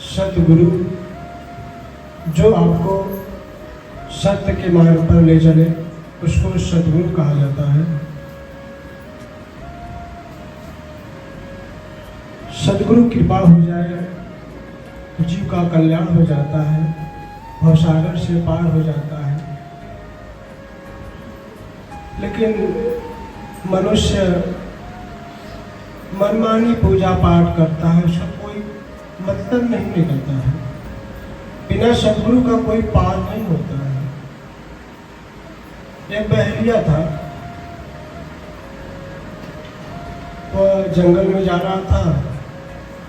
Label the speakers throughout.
Speaker 1: सतगुरु जो आपको सत्य के मार्ग पर ले चले उसको सतगुरु कहा जाता है। सतगुरु कृपा हो जाए तो जीव का कल्याण हो जाता है, भवसागर से पार हो जाता है। लेकिन मनुष्य मनमानी पूजा पाठ करता है, उसका कोई मतलब नहीं निकलता है। बिना सतगुरु का कोई पार नहीं होता है। एक बहरिया था, वह जंगल में जा रहा था।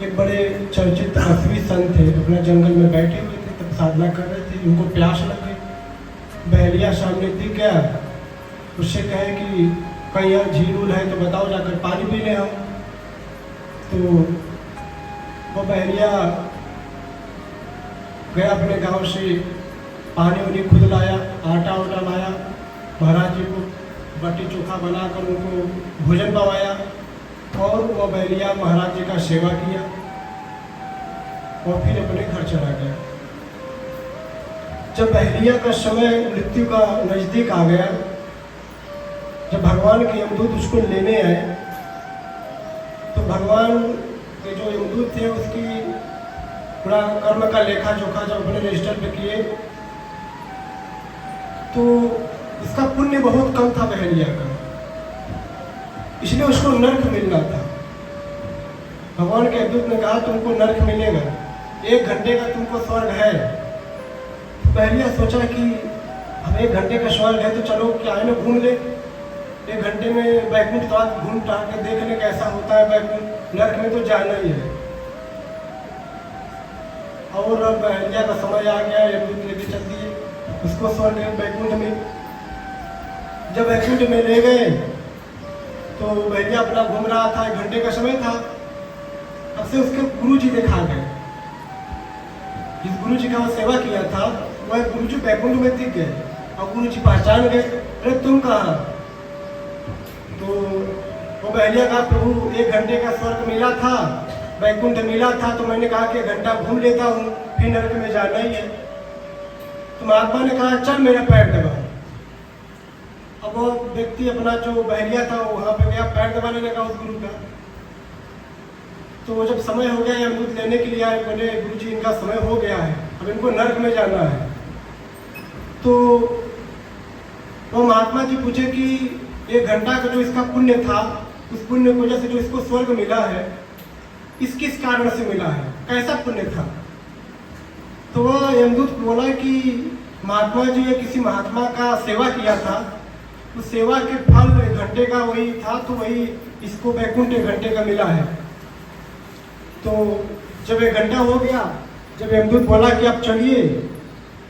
Speaker 1: एक बड़े चर्चित असवी संत थे, अपना जंगल में बैठे हुए थे, तब साधना कर रहे थे। उनको प्यास लगी। बहरिया सामने दिख गया, उससे कहे कि कहीं यहाँ झील उल है तो बताओ, जाकर पानी पी ले हम। तो वो बहरिया गया, अपने गांव से पानी उनी खुद लाया, आटा उटा लाया, महाराज जी को बट्टी चोखा बनाकर उनको भोजन पवाया और वह बहरिया महाराज जी का सेवा किया और फिर अपने घर चला गया। जब बहरिया का समय मृत्यु का नजदीक आ गया, जब भगवान के यमदूत उसको लेने आए, तो भगवान के जो यमदूत थे उसकी पूरा कर्म का लेखा जोखा जब अपने रजिस्टर पे किए तो उसका पुण्य बहुत कम था बहरिया का, इसलिए उसको नरक मिलना था। भगवान के यमदूत ने कहा तुमको नरक मिलेगा, 1 घंटे का तुमको स्वर्ग है। तो बहरिया सोचा कि हम 1 घंटे का स्वर्ग है तो चलो क्या है ना घूम ले, 1 घंटे में बैकुंठ तो आज घूम टहल के देख ले कैसा होता है बैकुंठ, नरक में तो जाना ही है। और अब बहरिया का समय आ गया, यमदूत लेके चल दिए उसको स्वर्ग बैकुंठ में। जब बैकुंठ में ले गए तो बहरिया अपना घूम रहा था, 1 घंटे का समय था। अब से उसके गुरु जी देखा गए, जिस गुरु जी का वो सेवा किया था वह गुरु जी बैकुंठ में दिख गए और गुरु जी पहचान गए, अरे तुम कहाँ? तो वो बहरिया कहा प्रभु 1 घंटे का स्वर्ग मिला था, बैकुंठ मिला था, तो मैंने कहा कि 1 घंटा घूम लेता हूँ, फिर नरक में जाना ही है। तो महात्मा ने कहा चल मेरा पैर दबा। अब वो व्यक्ति अपना जो बहरिया था वहाँ पे गया, पैर दबाने लगा उस गुरु का। तो जब समय हो गया यमदूत लेने के लिए आए, बोले गुरु जी इनका समय हो गया है, अब इनको नरक में जाना है। तो वो महात्मा जी पूछे कि 1 घंटा का जो इसका पुण्य था, उस पुण्य की वजह से जो इसको स्वर्ग मिला है, इस किस कारण से मिला है, कैसा पुण्य था? तो वह यमदूत बोला कि महात्मा जी ने किसी महात्मा का सेवा किया था, उस सेवा के फल 1 घंटे का वही था, तो वही इसको बैकुंठ 1 घंटे का मिला है। तो जब 1 घंटा हो गया, जब यमदूत बोला कि आप चलिए,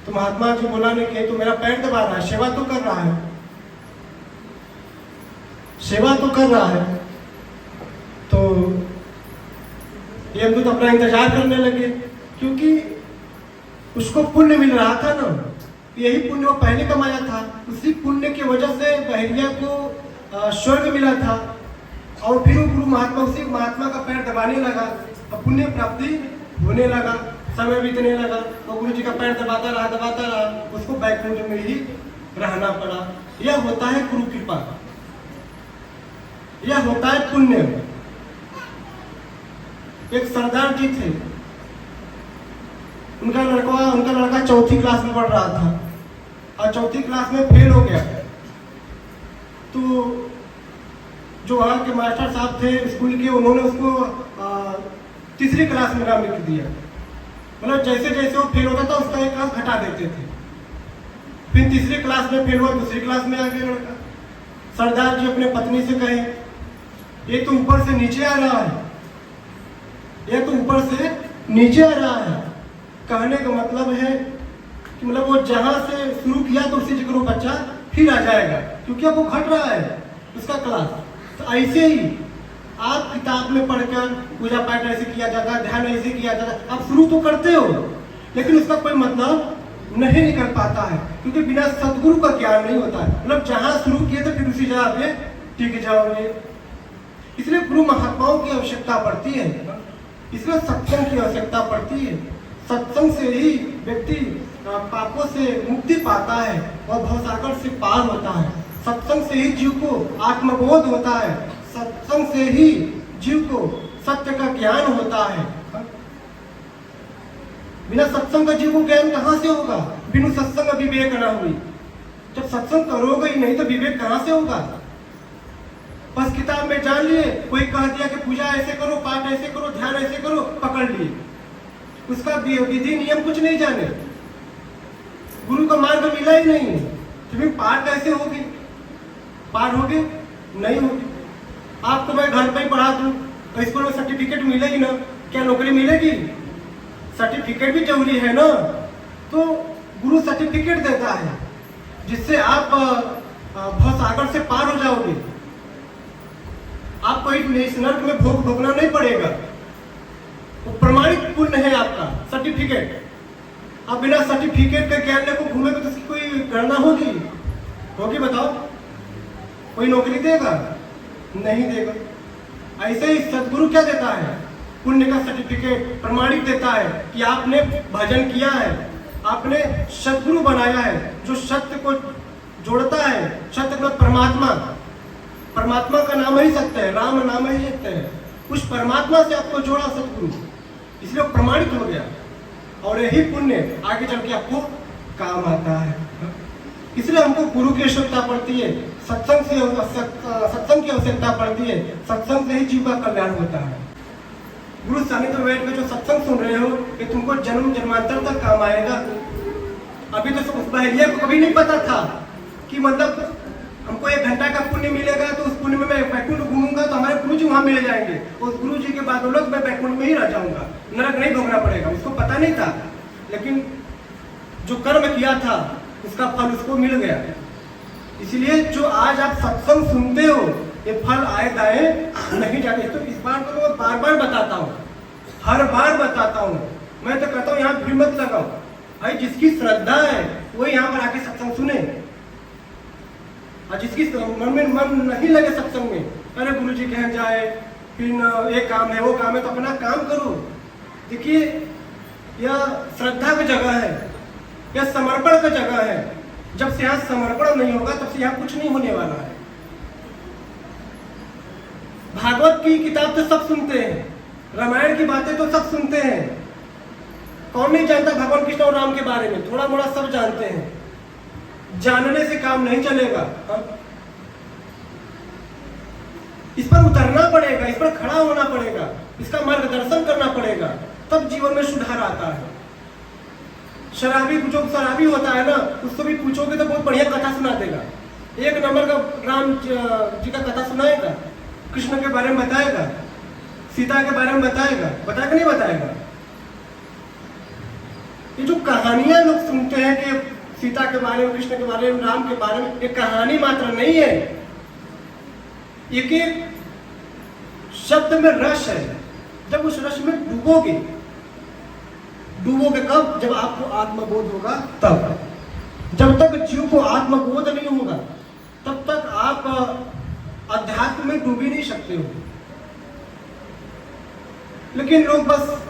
Speaker 1: तो महात्मा जी बोला नहीं कि तो मेरा पैर दबा रहा है, सेवा तो कर रहा है, सेवा तो कर रहा है। तो यमदूत अपना इंतजार करने लगे, क्योंकि उसको पुण्य मिल रहा था ना, यही पुण्य वो पहले कमाया था, उसी पुण्य की वजह से बहरिया को स्वर्ग मिला था। और फिर वो गुरु महात्मा उसी महात्मा का पैर दबाने लगा और पुण्य प्राप्ति होने लगा, समय बीतने लगा, और गुरु जी का पैर दबाता रहा, उसको बैकुंठ में ही रहना पड़ा। यह होता है गुरु कृपा, यह होता है पुण्य। एक सरदार जी थे, उनका लड़का 4थी क्लास में पढ़ रहा था और 4थी क्लास में फेल हो गया। तो जो वहाँ के मास्टर साहब थे स्कूल के, उन्होंने उसको 3री क्लास में नाम लिख दिया। मतलब जैसे जैसे वो फेल होता था उसका 1 क्लास घटा देते थे। फिर 3री क्लास में फेल हुआ, 2री क्लास में आ गया लड़का। सरदार जी अपने पत्नी से कहे ये तो ऊपर से नीचे आ रहा है, ये तो ऊपर से नीचे आ रहा है। कहने का मतलब है कि मतलब वो जहाँ से शुरू किया तो उसी जगह वो बच्चा फिर आ जाएगा, क्योंकि अब वो घट रहा है उसका क्लास। तो ऐसे ही आप किताब में पढ़कर पूजा पाठ ऐसे किया जाता है, ध्यान ऐसे किया जाता है, आप शुरू तो करते हो लेकिन उसका कोई मतलब नहीं निकल पाता है, क्योंकि बिना सदगुरु का ज्ञान नहीं होता है। मतलब जहाँ शुरू किए तो फिर उसी जगह पे टिक जाओगे। इसलिए गुरु महात्माओं की आवश्यकता पड़ती है। इसलिए सत्संग की आवश्यकता पड़ती है। सत्संग से ही व्यक्ति पापों से मुक्ति पाता है और भवसागर से पार होता है। सत्संग से ही जीव को आत्मबोध होता है। सत्संग से ही जीव को सत्य का ज्ञान होता है। बिना सत्संग का जीव को ज्ञान कहाँ से होगा? बिनु सत्संग विवेक न हुई। जब सत्संग करोगे ही नहीं तो विवेक कहाँ से होगा? बस किताब में जान लिए, कोई कह दिया कि पूजा ऐसे करो, पाठ ऐसे करो, ध्यान ऐसे करो, पकड़ लिए। उसका विधि नियम कुछ नहीं जाने, गुरु का मार्ग मिला ही नहीं, तो फिर पार कैसे होगी? पार होगी नहीं होगी। आपको मैं घर पे ही पढ़ा दूं तो स्कूल में सर्टिफिकेट मिलेगी ना? क्या नौकरी मिलेगी? सर्टिफिकेट भी जरूरी है ना। तो गुरु सर्टिफिकेट देता है जिससे आप भवसागर से पार हो जाओगे। आपको इस नर्क में भोगना नहीं पड़ेगा। वो प्रमाणित पुण्य है आपका सर्टिफिकेट। आप बिना सर्टिफिकेट के ज्ञान लेकर घूमेंगे तो उसकी कोई गणना होगी? बताओ? कोई नौकरी देगा? नहीं देगा। ऐसे ही सदगुरु क्या देता है? पुण्य का सर्टिफिकेट प्रमाणित देता है कि आपने भजन किया है, आपने सदगुरु बनाया है जो सत्य को जोड़ता है। सत्य मतलब परमात्मा का नाम ही सत्य है, राम नाम ही सत्य है। उस परमात्मा से आपको जोड़ा सदगुरु, इसलिए प्रमाणित हो गया। और यही पुण्य आगे चल के आपको काम आता है। इसलिए हमको गुरु की आवश्यकता पड़ती है, सत्संग की आवश्यकता पड़ती है। सत्संग से ही जीव का कल्याण होता है। गुरु सानिध्य में बैठ के जो सत्संग सुन रहे हो कि तुमको जन्म जन्मांतर तक काम आएगा। अभी तो उस बहरिया को कभी नहीं पता था कि मतलब हमको 1 घंटा का पुण्य मिलेगा तो उस पुण्य में मैं बैकुंठ घूमूंगा तो हमारे गुरु जी वहां मिल जाएंगे। उस गुरु जी के बाद लोग मैं बैकुंठ में ही रह जाऊंगा, नरक नहीं भोगना पड़ेगा। उसको पता नहीं था, लेकिन जो कर्म किया था उसका फल उसको मिल गया। इसलिए जो आज आप सत्संग सुनते हो ये फल आए दाए नहीं जाते। तो इस बार तो मैं बार बार बताता हूँ, हर बार बताता हूँ। मैं तो कहता हूँ यहाँ भीड़ मत लगाओ भाई। जिसकी श्रद्धा है वो यहाँ पर आके सत्संग सुने, और जिसकी मन में मन नहीं लगे सत्संग में, अरे गुरु जी कह जाए फिर एक काम है वो काम है, तो अपना काम करो। देखिए यह श्रद्धा की जगह है, यह समर्पण की जगह है। जब से यहाँ समर्पण नहीं होगा तब से यहाँ कुछ नहीं होने वाला है। भागवत की किताब तो सब सुनते हैं, रामायण की बातें तो सब सुनते हैं। कौन नहीं जानता भगवान कृष्ण और राम के बारे में? थोड़ा मोड़ा सब जानते हैं। जानने से काम नहीं चलेगा, इस पर उतरना पड़ेगा, इस पर खड़ा होना पड़ेगा, इसका मार्गदर्शन करना पड़ेगा, तब जीवन में सुधार आता है। शराबी जो शराबी होता है ना, उसको भी पूछोगे तो बहुत बढ़िया कथा सुना देगा। 1 नंबर का राम जी का कथा सुनाएगा, कृष्ण के बारे में बताएगा, सीता के बारे में बताएगा नहीं बताएगा? ये जो कहानियां लोग सुनते हैं कि सीता के बारे में, कृष्ण के बारे में, राम के बारे में, ये कहानी मात्र नहीं है। एक एक शब्द में रस है। जब उस रस में डूबोगे कब? जब आपको आत्मबोध होगा तब। जब तक जीव को आत्मबोध नहीं होगा तब तक आप अध्यात्म में डूब ही नहीं सकते हो। लेकिन लोग बस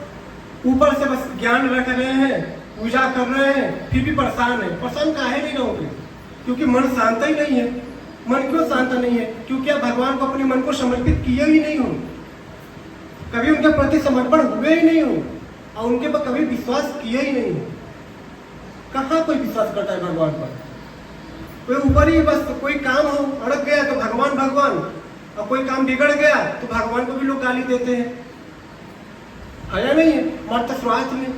Speaker 1: ऊपर से बस ज्ञान रख रहे हैं, पूजा कर रहे हैं, फिर भी परेशान है। परेशान काहे नहीं रहोगे? क्योंकि मन शांत ही नहीं है। मन क्यों शांत नहीं है? क्योंकि आप भगवान को अपने मन को समर्पित किए ही नहीं हो, कभी उनके प्रति समर्पण हुए ही नहीं हो, और उनके पर कभी विश्वास किए ही नहीं हो। कहाँ कोई विश्वास करता है भगवान पर? कोई ऊपर ही बस कोई काम हो अड़क गया तो भगवान, और कोई काम बिगड़ गया तो भगवान को भी लोग गाली देते हैं। है या नहीं है? मर्त स्वार्थ में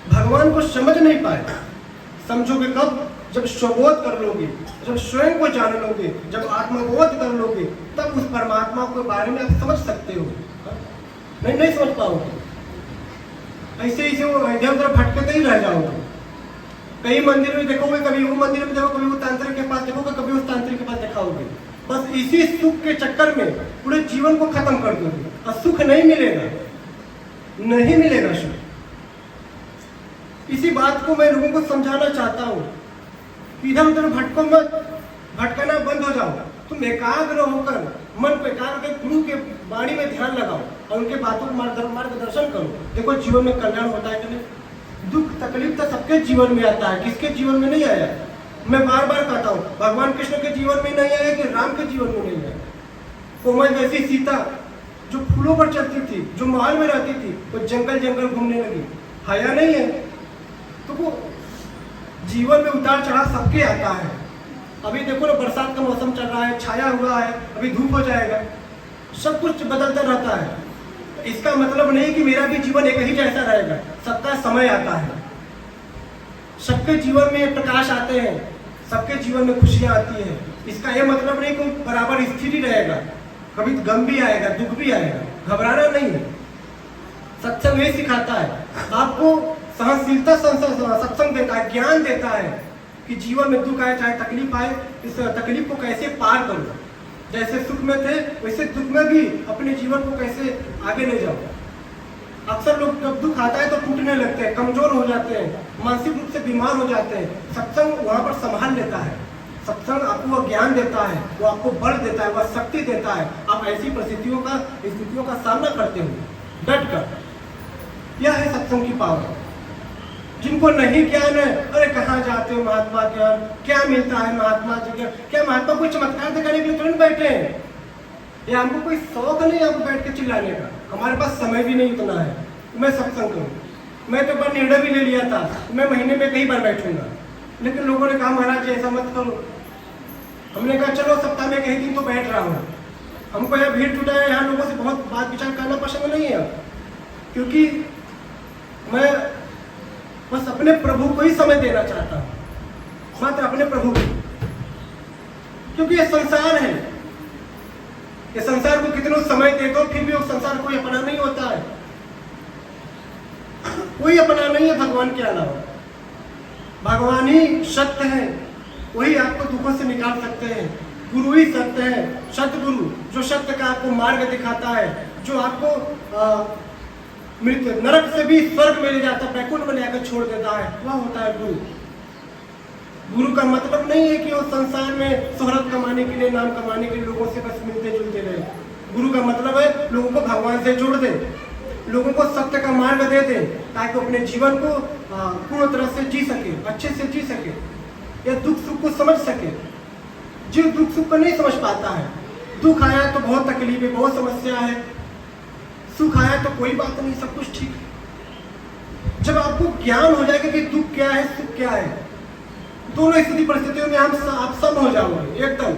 Speaker 1: भगवान को समझ नहीं पाए। समझोगे कब? जब स्वबोध कर लोगे, जब स्वयं को जान लोगे, जब आत्मबोध कर लोगे, तब उस परमात्मा के बारे में आप समझ सकते हो। नहीं समझ पाओगे। ऐसे ही वो इधर उधर भटकते ही रह जाओगे। कई मंदिर में देखोगे, कभी वो मंदिर में देखो, कभी वो तांत्रिक के पास देखोगे, कभी उस तांत्रिक के पास दिखाओगे। बस इसी सुख के चक्कर में पूरे जीवन को खत्म कर दोगे, और सुख नहीं मिलेगा सुख। इसी बात को मैं लोगों को समझाना चाहता हूँ। इधर उधर भटको मत, भटकना बंद हो जाओ। तुम एकाग्र होकर मन को एकाग्र गुरु के वाणी में ध्यान लगाओ। और उनके बातों को मार्गदर्शन करो। देखो जीवन में कल्याण होता है कि नहीं। दुख तकलीफ तो सबके जीवन में आता है, किसके जीवन में नहीं आया। मैं बार बार कहता हूँ, भगवान कृष्ण के जीवन में नहीं आया कि राम के जीवन में नहीं आया। कोमल जैसी सीता जो फूलों पर चलती थी, जो महल में रहती थी, वो जंगल जंगल घूमने लगी, हया नहीं है। तो वो जीवन में उतार चढ़ाव सबके आता है। अभी देखो ना, बरसात का मौसम चल रहा है, छाया हुआ है, अभी धूप हो जाएगा, सब कुछ बदलता रहता है। इसका मतलब नहीं कि मेरा भी जीवन एक ही जैसा रहेगा, सबका समय आता है। सबके जीवन में प्रकाश आते हैं, सबके जीवन में खुशियां आती है। इसका यह मतलब नहीं कि बराबर स्थिति रहेगा, कभी गम भी आएगा, दुख भी आएगा, घबराना नहीं है। सत्संग ये सिखाता है आपको, सहनशीलता सत्संग देता है, ज्ञान देता है कि जीवन में दुख आए चाहे तकलीफ आए, इस तकलीफ को कैसे पार करो। जैसे सुख में थे वैसे दुख में भी अपने जीवन को कैसे आगे ले जाओ। अक्सर लोग जब दुख आता है तो टूटने लगते हैं, कमजोर हो जाते हैं, मानसिक रूप से बीमार हो जाते हैं। सत्संग वहाँ पर संभाल लेता है। सत्संग आपको वह ज्ञान देता है, वो आपको बल देता है, वह शक्ति देता है। आप ऐसी स्थितियों का सामना करते हो डट कर। यह है सत्संग की पावर। जिनको नहीं ज्ञान है, अरे कहाँ जाते हो महात्मा ज्ञान, क्या मिलता है महात्मा जी ज्ञान, क्या महात्मा कोई चमत्कार दिखाने के लिए तुरंत बैठे हैं, या हमको कोई शौक नहीं हमको बैठ के चिल्लाने का, हमारे पास समय भी नहीं उतना है मैं सत्संग करूँ। मैं तो पर निर्णय भी ले लिया था, मैं महीने में कई बार बैठूंगा, लेकिन लोगों ने कहा महाराज जी ऐसा मत करो। हमने कहा चलो सप्ताह में कई दिन तो बैठ रहा हूँ। हमको यहाँ भीड़ जुटा है, यहाँ लोगों से बहुत बात विचार करना पसंद नहीं है, क्योंकि मैं बस अपने प्रभु को ही समय देना चाहता हूँ, मात्र अपने प्रभु को। क्योंकि ये संसार है, ये संसार को कितना समय दे दो फिर भी उस संसार को अपना नहीं होता है। कोई अपना नहीं है भगवान के अलावा। भगवान ही सत्य है, वही आपको दुखों से निकाल सकते हैं। गुरु ही सत्य है, सतगुरु जो सत्य का आपको मार्ग दिखाता है, जो आपको मृत्यु नरक से भी स्वर्ग में ले जाता है, बैकुंठ में लेकर छोड़ देता है, वह होता है गुरु। गुरु का मतलब नहीं है कि वो संसार में शोहरत कमाने के लिए, नाम कमाने के लिए लोगों से बस मिलते जुलते रहे। गुरु का मतलब है लोगों को भगवान से जोड़ दे, लोगों को सत्य का मार्ग दे दे, ताकि वो अपने जीवन को पूर्ण तरह से जी सके, अच्छे से जी सके, या दुख सुख को समझ सके। जो दुख सुख को नहीं समझ पाता है, दुख आया तो बहुत तकलीफ है, बहुत समस्या है, सुख आया तो कोई बात नहीं, सब कुछ ठीक है। जब आपको ज्ञान हो जाएगा कि दुख क्या है सुख क्या है, दोनों स्थिति परिस्थितियों में आप सम हो जाओगे, एकदम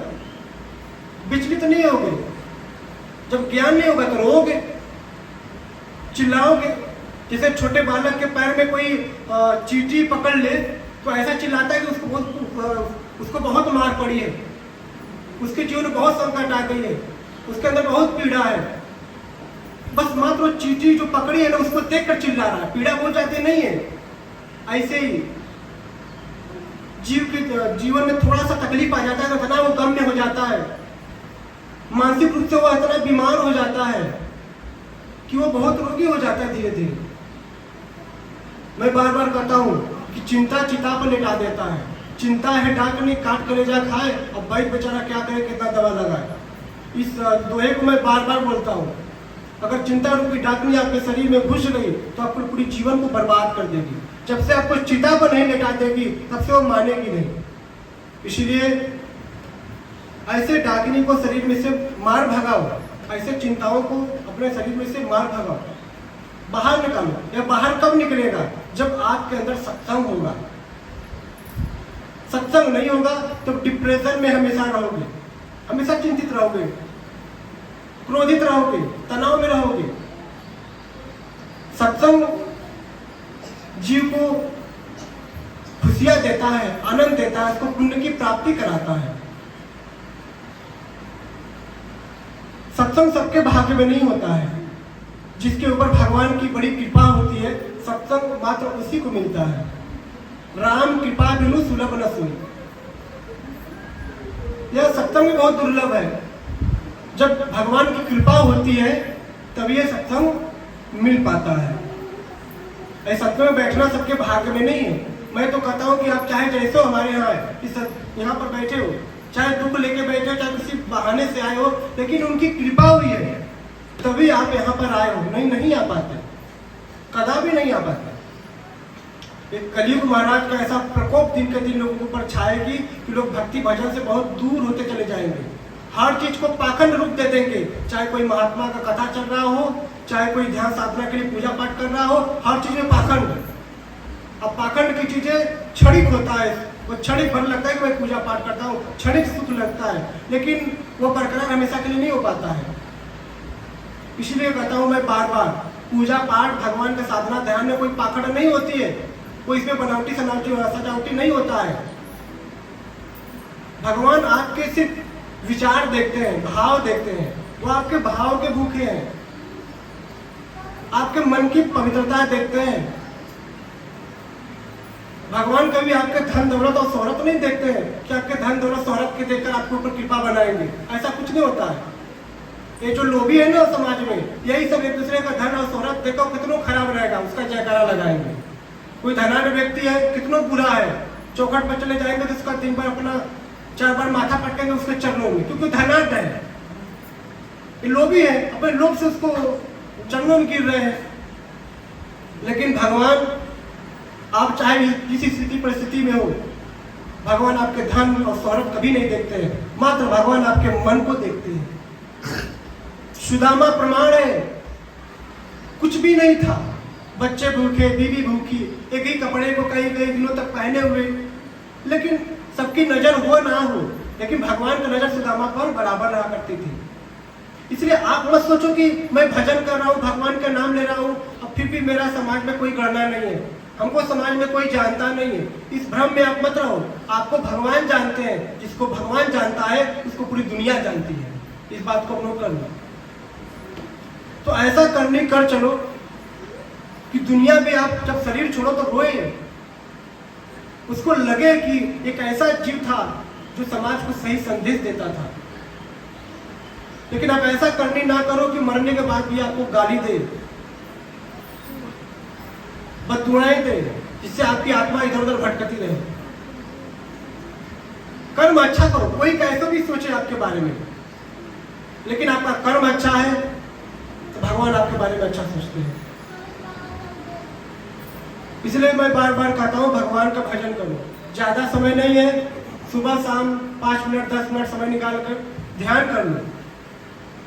Speaker 1: विचलित नहीं होगे। जब ज्ञान नहीं होगा तो रोओगे, चिल्लाओगे। जैसे छोटे बालक के पैर में कोई चींटी पकड़ ले तो ऐसा चिल्लाता है कि उसको बहुत मार पड़ी है, उसके जीवन में बहुत संकट आ गई है, उसके अंदर बहुत पीड़ा है। बस मात्र चींटी जो पकड़ी है ना, उसको देख कर चिल्ला रहा है, पीड़ा बहुत जाती नहीं है। ऐसे ही जीवन में थोड़ा सा तकलीफ आ जाता है तो इतना वो गम में हो जाता है, मानसिक रूप से वो इतना बीमार हो जाता है कि वो बहुत रोगी हो जाता है धीरे धीरे। मैं बार बार कहता हूँ कि चिंता चिता पर लेटा देता है। चिंता है डाकनी काट कर ले जा खाए, अब बैठ बेचारा क्या करे, कितना दवा लगाए। इस दोहे को मैं बार बार बोलता हूँ। अगर चिंता रूपी डाकनी आपके शरीर में घुस गई तो आपको पूरी जीवन को बर्बाद कर देगी। जब से आपको चिता पर नहीं लेटा देगी तब से वो मानेगी नहीं। इसलिए ऐसे डाकनी को शरीर में से मार भगाओ, ऐसे चिंताओं को अपने शरीर में से मार भगाओ, बाहर निकालो। यह बाहर कब निकलेगा? जब आपके अंदर सत्संग होगा। सत्संग नहीं होगा तो डिप्रेशन में हमेशा रहोगे, हमेशा चिंतित रहोगे, क्रोधित रहोगे, तनाव में रहोगे। सत्संग जीव को खुशियां देता है, आनंद देता है, उसको पुण्य की प्राप्ति कराता है। सत्संग सबके भाग्य में नहीं होता है। जिसके ऊपर भगवान की बड़ी कृपा होती है, सत्संग मात्र उसी को मिलता है। राम कृपा बिनु सुलभ न सोई। यह सत्संग भी बहुत दुर्लभ है। जब भगवान की कृपा होती है तब यह सत्संग मिल पाता है। ऐसा सत्संग में बैठना सबके भाग्य में नहीं है। मैं तो कहता हूँ कि आप चाहे जैसे हो हमारे यहाँ यहाँ पर बैठे हो, चाहे दुख लेके बैठे हो, चाहे किसी बहाने से आए हो, लेकिन उनकी कृपा हुई है तभी आप यहाँ पर आए हो, नहीं आ पाते, कदापि नहीं आ पाते। एक कलयुग महाराज का ऐसा प्रकोप दिन के दिन लोगों के ऊपर छाएगी कि लोग भक्ति भजन से बहुत दूर होते चले जाएंगे, हर चीज को पाखंड रूप दे देंगे। चाहे कोई महात्मा का कथा चल रहा हो, चाहे कोई ध्यान साधना के लिए पूजा पाठ कर रहा हो, हर चीज में पाखंड। अब पाखंड की चीजें क्षणिक होता है, वो क्षणिक फल लगता है कि मैं पूजा पाठ करता हूँ, क्षणिक सुख लगता है, लेकिन वो बरकरार हमेशा के लिए नहीं हो पाता है। इसलिए कहता हूँ मैं बार बार, पूजा पाठ भगवान का साधना ध्यान में कोई पाखंड नहीं होती है, कोई इसमें बनावटी सजावटी नहीं होता है। भगवान आपके सिर्फ विचार देखते हैं, भाव देखते हैं, वो आपके भाव के भूखे हैं, आपके मन की पवित्रता देखते हैं। भगवान कभी आपके धन दौलत और शोहरत नहीं देखते हैं कि आपके धन दौलत शोहरत के देखकर आपके ऊपर कृपा बनाएंगे, ऐसा कुछ नहीं होता है। ये जो लोभी है ना समाज में, यही सब एक दूसरे का धन और शोहरत देखो कितना खराब रहेगा उसका जयकारा लगाएंगे। कोई धनाढ़ व्यक्ति है, कितना बुरा है, चौखट पर चले जाएंगे तो उसका दिन भर अपना 4 बार माथा पटकेंगे उसके चरणों में, क्योंकि धनाढ़ है, ये लोभी है, अपने लोभ से उसको चरणों में गिर रहे हैं। लेकिन भगवान, आप चाहे किसी स्थिति परिस्थिति में हो, भगवान आपके धन और शोहरत कभी नहीं देखते हैं, मात्र भगवान आपके मन को देखते हैं। सुदामा प्रमाण है, कुछ भी नहीं था, बच्चे भूखे, बीवी भूखी, एक ही कपड़े को कई दिनों तक पहने हुए, लेकिन सबकी नजर हो ना हो, लेकिन भगवान की नजर सुदामा पर बराबर रहा करती थी। इसलिए आप मत सोचो कि मैं भजन कर रहा हूँ, भगवान का नाम ले रहा हूँ, अब फिर भी मेरा समाज में कोई गणना नहीं है, हमको समाज में कोई जानता नहीं है। इस भ्रम में आप मत रहो, आपको भगवान जानते हैं, जिसको भगवान जानता है उसको पूरी दुनिया जानती है, इस बात को नोट करना। तो ऐसा करने कर चलो कि दुनिया में आप जब शरीर छोड़ो तो रोए, उसको लगे कि एक ऐसा जीव था जो समाज को सही संदेश देता था। लेकिन आप ऐसा करनी ना करो कि मरने के बाद भी आपको गाली दे, बददुआएं दे, जिससे आपकी आत्मा इधर उधर भटकती रहे। कर्म अच्छा करो, कोई कैसे भी सोचे आपके बारे में, लेकिन आपका कर्म अच्छा है तो भगवान आपके बारे में अच्छा सोचते हैं। इसलिए मैं बार बार कहता हूँ भगवान का भजन करो, ज्यादा समय नहीं है, सुबह शाम 5 मिनट 10 मिनट समय निकाल कर ध्यान कर लो।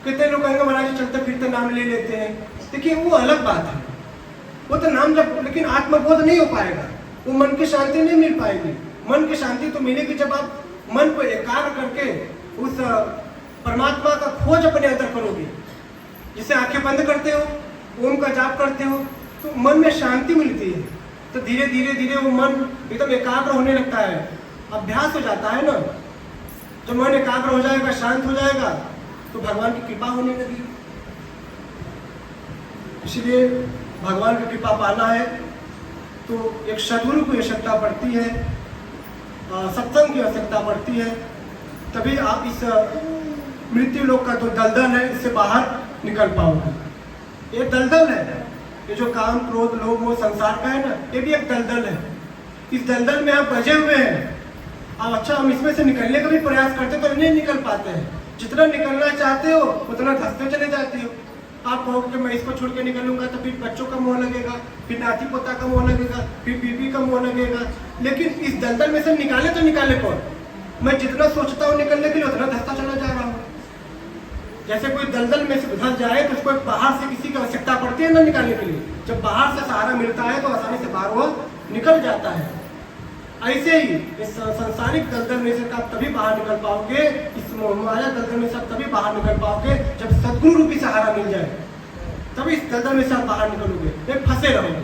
Speaker 1: कितने लोग कहेंगे महाराज जी चलते फिरते नाम ले लेते हैं, देखिए वो अलग बात है, वो तो नाम जब, लेकिन आत्मबोध नहीं हो पाएगा, वो मन की शांति नहीं मिल पाएगी। मन की शांति तो मिलेगी जब आप मन को एकाग्र करके उस परमात्मा का खोज अपने अंदर करोगे। जिसे आंखें बंद करते हो, ओम का जाप करते हो, तो मन में शांति मिलती है, तो धीरे धीरे धीरे वो मन एकदम एकाग्र होने लगता है, अभ्यास हो जाता है ना। जब मन एकाग्र हो जाएगा, शांत हो जाएगा, तो भगवान की कृपा होने लगी। इसलिए भगवान की कृपा पाना है तो एक सद्गुरु की आवश्यकता पड़ती है, सत्संग की आवश्यकता पड़ती है, तभी आप इस मृत्यु लोक का जो दलदल है इससे बाहर निकल पाओगे। ये दलदल है, ये जो काम क्रोध लोभ मोह संसार का है ना, ये भी एक दलदल है। इस दलदल में आप बजे हुए हैं, अब अच्छा हम इसमें से निकलने का भी प्रयास करते तो नहीं निकल पाते हैं। जितना निकलना चाहते हो उतना धंसते चले जाते हो। आप कहोगे कि मैं इसको छोड़ के निकलूंगा तो फिर बच्चों का मोह लगेगा, फिर नाती पोता का मोह लगेगा, फिर बीवी का मोह लगेगा, लेकिन इस दलदल में से निकाले तो निकाले कौन? मैं जितना सोचता हूँ निकलने के लिए उतना धंसता चला जा रहा हूँ। जैसे कोई दलदल में से धंस जाए तो उसको बाहर से किसी की आवश्यकता पड़ती है ना निकालने के लिए, जब बाहर से सहारा मिलता है तो आसानी से बाहर वो निकल जाता है। ऐसे ही इस संसारिक दलदल में से आप तभी बाहर निकल पाओगे, इस माया दलदल में से आप तभी बाहर निकल पाओगे जब सद्गुरु रूपी सहारा मिल जाए, तभी इस दलदल में से आप बाहर निकलोगे। एक फंसे रहोगे,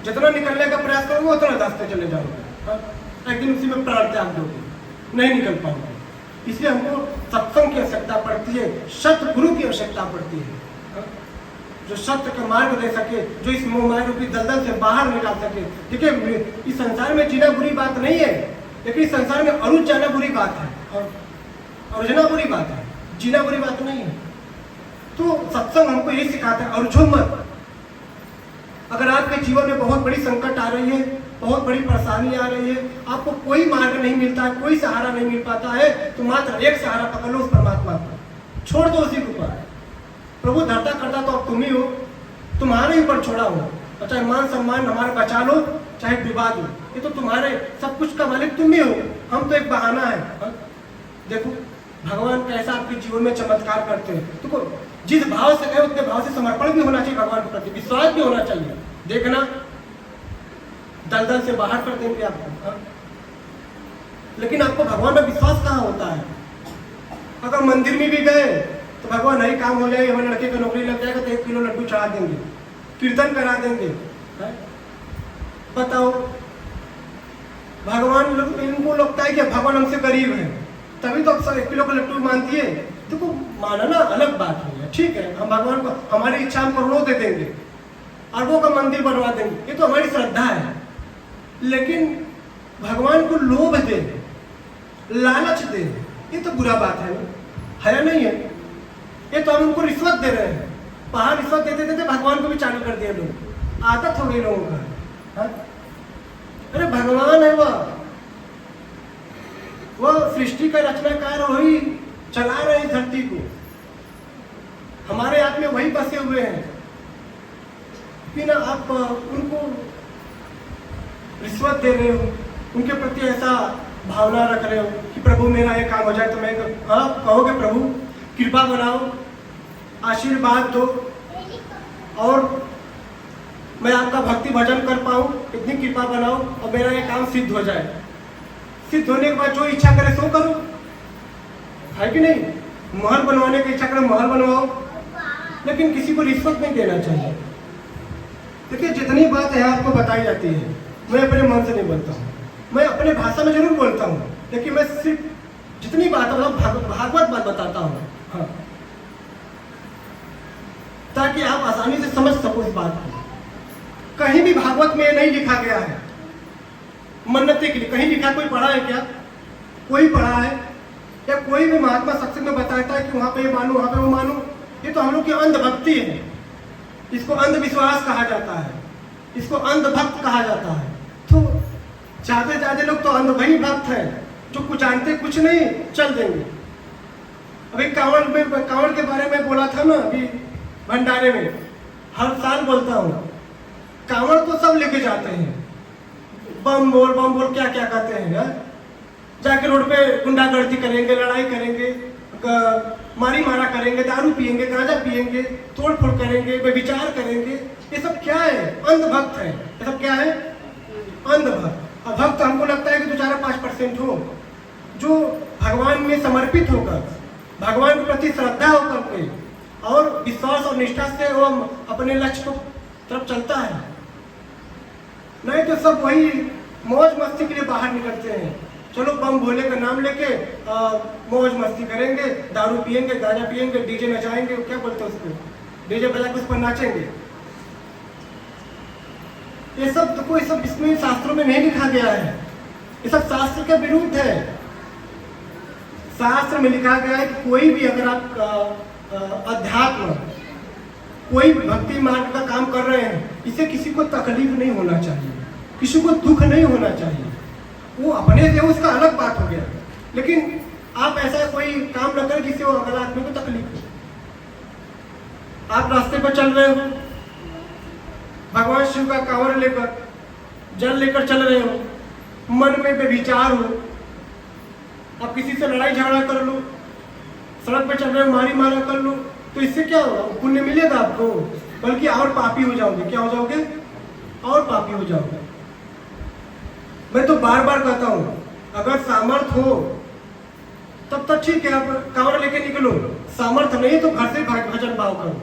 Speaker 1: जितना निकलने का प्रयास करोगे उतना धंसते चले जाओगे, एक दिन उसी में प्राण त्याग दोगे, नहीं निकल पाओगे। इसलिए हमको सत्संग की आवश्यकता पड़ती है, सतगुरु की आवश्यकता पड़ती है, जो सत्य का मार्ग दे सके, जो इस मोहमाया रूपी दलदल से बाहर निकाल सके। देखिए इस संसार में जीना बुरी बात नहीं है, लेकिन इस संसार में अरुझ जाना बुरी बात है, और अरुझना बुरी बात है, जीना बुरी बात नहीं है। तो सत्संग हमको यही सिखाता है, अरुझो मत। अगर आपके जीवन में बहुत बड़ी संकट आ रही है, बहुत बड़ी परेशानी आ रही है, आपको कोई मार्ग नहीं मिलता है, कोई सहारा नहीं मिल पाता है, तो मात्र एक सहारा पकड़ लो, उस परमात्मा को छोड़ दो, उसी के ऊपर प्रभु धरता करता तो अब तुम ही हो, तुम्हारे ऊपर छोड़ा हो। और चाहे मान सम्मान हमारे बचा लो, चाहे विवाद हो, ये तो तुम्हारे सब कुछ का मालिक तुम ही हो, हम तो एक बहाना है। देखो भगवान कैसा आपके जीवन में चमत्कार करते हैं। देखो जिस भाव से कहे उतने भाव से समर्पण भी होना चाहिए, भगवान के प्रति विश्वास भी होना चाहिए। देखना दलदल से बाहर कर देंगे आपको, लेकिन आपको भगवान में विश्वास कहाँ होता है। अगर मंदिर में भी गए तो भगवान नहीं काम हो जाएगा, हमारे लड़के की नौकरी लग जाएगा तो 1 किलो लड्डू चढ़ा देंगे, कीर्तन करा देंगे। बताओ भगवान इनको लगता है कि भगवान हमसे गरीब है, तभी तो 1 किलो का लड्डू मानती है। देखो मानना अलग बात है, ठीक है, हम भगवान को हमारी इच्छा हम करोड़ों दे देंगे, अरबों का मंदिर बनवा देंगे, ये तो हमारी श्रद्धा है। लेकिन भगवान को लोभ दे, लालच दे, ये तो बुरा बात है नहीं है। ये तो हम उनको रिश्वत दे रहे हैं। पहाड़ रिश्वत देते देते भगवान को भी चालू कर दिया लोग, आदत हो गई लोगों का। अरे भगवान है वह सृष्टि का रचनाकार, वही चला रहे हैं धरती को, हमारे हाथ में वही बसे हुए हैं कि ना आप उनको रिश्वत दे रहे हो, उनके प्रति ऐसा भावना रख रहे हो कि प्रभु मेरा ये काम हो जाए तो मैं आप कहोगे प्रभु कृपा बनाओ, आशीर्वाद दो और मैं आपका भक्ति भजन कर पाऊँ, इतनी कृपा बनाओ और मेरा ये काम सिद्ध हो जाए। सिद्ध होने के बाद जो इच्छा करे सो करो, है कि नहीं। महल बनवाने की इच्छा करे महल बनवाओ, लेकिन किसी को रिश्वत नहीं देना चाहिए। देखिए जितनी बात है आपको बताई जाती है, मैं अपने मन से नहीं बोलता हूँ, मैं अपने भाषा में जरूर बोलता हूँ, लेकिन मैं सिर्फ जितनी बात भागवत बात बताता हूँ, हाँ, ताकि आप आसानी से समझ सको इस बात को। कहीं भी भागवत में नहीं लिखा गया है मन्नते के लिए, कहीं लिखा कोई पढ़ा है क्या? कोई पढ़ा है? या कोई भी महात्मा सत्संग में बताता है कि वहां पे ये मानो वहां पे वो मानो? ये तो हम लोग की अंधभक्ति है, इसको अंधविश्वास कहा जाता है, इसको अंधभक्त कहा जाता है। तो ज्यादा लोग तो अंधभई भक्त हैं, जो कुछ जानते कुछ नहीं, चल देंगे। अभी कांवड़ के बारे में बोला था ना अभी भंडारे में, हर साल बोलता हूँ, कांवड़ तो सब लेके जाते हैं, बम बोल क्या क्या कहते हैं, जाके रोड पे गुंडागर्दी करेंगे, लड़ाई करेंगे, मारी मारा करेंगे, दारू पियेंगे, गांजा पियेंगे, तोड़ फोड़ करेंगे, व्यभिचार करेंगे। ये सब क्या है? अंधभक्त है। ये सब क्या है? अंधभक्त। और भक्त हमको लगता है कि 2-4-5% हो, जो भगवान में समर्पित होकर, भगवान के प्रति श्रद्धा होकर के और विश्वास और निष्ठा से वो अपने लक्ष्य को तरफ चलता है। नहीं तो सब वही मौज मस्ती के लिए बाहर निकलते हैं, चलो बम भोले का नाम लेके मौज मस्ती करेंगे, दारू पियेंगे, गांजा पियेंगे, डीजे नचाएंगे, क्या बोलते हैं उसको, डीजे बजा के उस पर नाचेंगे। ये सब तो कोई सब इसमें शास्त्रों में नहीं लिखा गया है, ये सब शास्त्र के विरुद्ध है। शास्त्र में लिखा गया है कि कोई भी अगर आप अध्यात्म कोई भक्ति मार्ग का काम कर रहे हैं, इसे किसी को तकलीफ नहीं होना चाहिए, किसी को दुख नहीं होना चाहिए। वो अपने से उसका अलग बात हो गया, लेकिन आप ऐसा कोई काम न करें जिससे वो अगले आदमी को तकलीफ हो। आप रास्ते पर चल रहे हो, भगवान शिव का कांवड़ लेकर जल लेकर चल रहे हो, मन में बेविचार हो, आप किसी से लड़ाई झगड़ा कर लो, सड़क पर चल रहे हो मारी मारा कर लो, तो इससे क्या होगा? पुण्य मिलेगा आपको, बल्कि और पापी हो जाओगे। क्या हो जाओगे? और पापी हो जाओगे। मैं तो बार बार कहता हूँ, अगर सामर्थ्य हो तब तक ठीक है, आप कांवड़ लेके निकलो, सामर्थ्य नहीं तो घर से भजन भाव करो,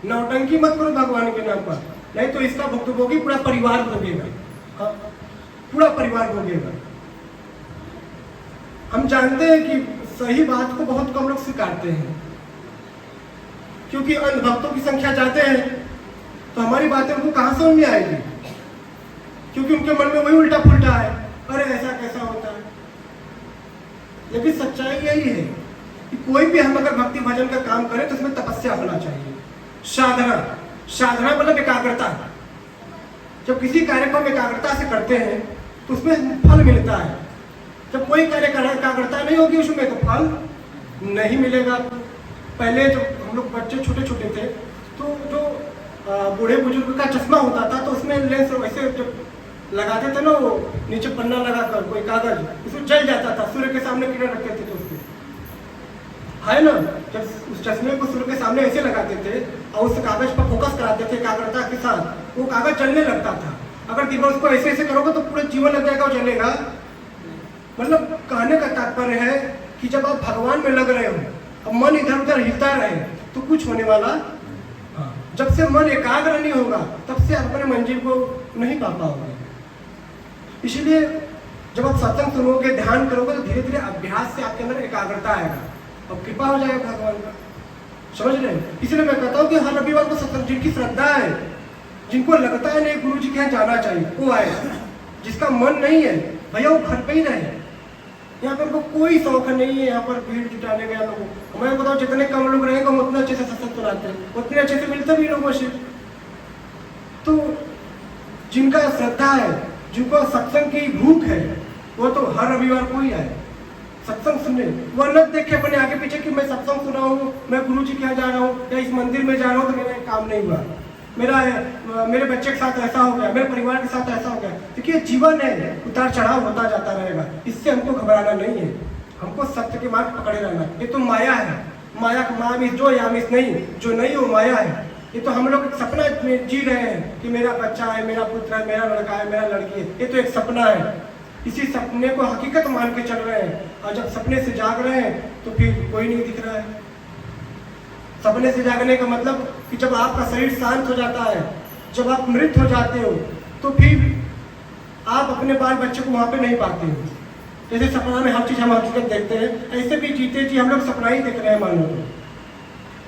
Speaker 1: नौटंकी मत करो भगवान के नाम पर, नहीं तो इसका भुगतभोगी पूरा परिवार भोगेगा। हाँ, पूरा परिवार भोगेगा। हम जानते हैं कि सही बात को बहुत कम लोग स्वीकारते हैं, क्योंकि अंधभक्तों की संख्या ज्यादा है, तो हमारी बातें उनको कहाँ समझ में आएगी, क्योंकि उनके मन में वही उल्टा पुल्टा है, अरे ऐसा कैसा होता है। लेकिन सच्चाई यही है कि कोई भी हम अगर भक्ति भजन का काम करें तो उसमें तपस्या होना चाहिए, साधना मतलब एकाग्रता। जब किसी कार्य को हम एकाग्रता से करते हैं तो उसमें फल मिलता है। जब कोई कार्य एकाग्रता नहीं होगी उसमें तो फल नहीं मिलेगा। पहले जो हम लोग बच्चे छोटे छोटे थे, तो जो बूढ़े बुजुर्ग का चश्मा होता था तो उसमें लेंस वैसे जब लगाते थे ना, वो नीचे पन्ना लगाकर कोई कागज, उसमें जल जाता था, सूर्य के सामने किरण रखते थे तो उसके, है ना, जब उस चश्मे को सूर्य के सामने ऐसे लगाते थे और उस कागज पर फोकस कराते थे एकाग्रता के साथ, वो कागज जलने लगता था। अगर दीवार उसको ऐसे ऐसे करोगे तो पूरा जीवन लग जाएगा और जलेगा। मतलब कहने का तात्पर्य है कि जब आप भगवान में लग रहे हो, अब मन इधर उधर हिलता रहे तो कुछ होने वाला, जब से मन एकाग्र नहीं होगा तब से आप अपने मंजिल को नहीं पा पाओगे। इसलिए जब आप सत्संग सुनोगे, ध्यान करोगे तो धीरे धीरे अभ्यास से आपके अंदर एकाग्रता आएगा और कृपा हो जाएगा भगवान का। समझ रहे हैं? इसलिए मैं कहता हूँ कि हर रविवार को सत्संग, जिनकी श्रद्धा है, जिनको लगता है नहीं गुरु जी के यहाँ जाना चाहिए, वो आए। जिसका मन नहीं है भैया वो घर पे ही रहे। यहाँ पर उनको कोई शौक नहीं है यहाँ पर भीड़ जुटाने का। लोगों मैं बताऊँ जितने कम लोग रहेंगे हम उतने अच्छे से सत्संग सुनाते हैं, उतने अच्छे से मिलते भी लोगों से। तो जिनका श्रद्धा है, जिनको सत्संग की भूख है, वो तो हर रविवार को ही आए सत्संग सुनने। वह न देखे अपने आगे पीछे कि मैं सत्संग सुना हूँ, मैं गुरु जी के यहाँ जा रहा हूँ या इस मंदिर में जा रहा हूँ तो मेरा काम नहीं हुआ, मेरे बच्चे के साथ ऐसा हो गया, मेरे परिवार के साथ ऐसा हो गया। देखिए जीवन है, उतार चढ़ाव होता जाता रहेगा, इससे हमको घबराना नहीं है, हमको सत्य के मार्ग पकड़े रहना। ये तो माया है, माया का मामिस जो यामिस नहीं, जो नहीं वो माया है। ये तो हम लोग सपना में जी रहे हैं कि मेरा बच्चा है, मेरा पुत्र है, मेरा लड़का है, मेरा लड़की है, ये तो एक सपना है। इसी सपने को हकीकत मान के चल रहे हैं और जब सपने से जाग रहे हैं तो फिर कोई नहीं दिख रहा है। सपने से जागने का मतलब कि जब आपका शरीर शांत हो जाता है, जब आप मृत हो जाते हो तो फिर आप अपने बाल बच्चे को वहाँ पे नहीं पाते हो। जैसे सपना में हर चीज़ हम हकीकत देखते हैं, ऐसे भी जीते जी हम लोग सपना ही देख रहे हैं मान लो।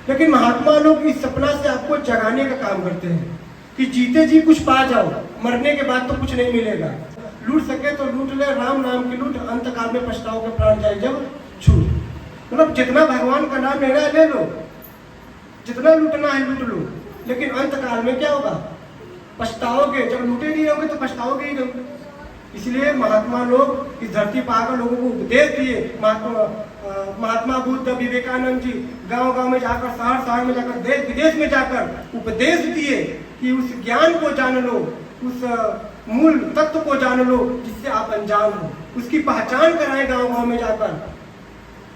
Speaker 1: लेकिन महात्मा लोग इस सपना से आपको जगाने का काम करते हैं कि जीते जी कुछ पा जाओ, मरने के बाद तो कुछ नहीं मिलेगा। लूट सके तो लूट ले, राम नाम की लूट, अंत काल में पछताओगे प्राण जाए जब छूट। मतलब जितना भगवान का नाम लेना है ले लो, जितना लूटना है लूट लो, लेकिन अंत काल में क्या होगा? पछताओगे। जब लूटे नहीं होगे तो पछताओगे ही नहीं। इसलिए महात्मा लोग इस धरती पर आकर लोगों को उपदेश दिए। महात्मा बुद्ध, विवेकानंद जी गांव-गांव में जाकर, शहर-शहर में जाकर, देश विदेश में जाकर उपदेश दिए कि उस ज्ञान को जान लो, उस मूल तत्व को जान लो जिससे आप अनजान हो, उसकी पहचान कराएं गांव-गांव में जाकर।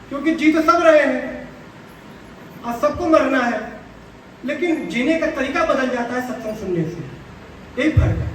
Speaker 1: क्योंकि जी तो सब रहे हैं और सबको मरना है, लेकिन जीने का तरीका बदल जाता है सत्संग सुनने से। यही फर्क है।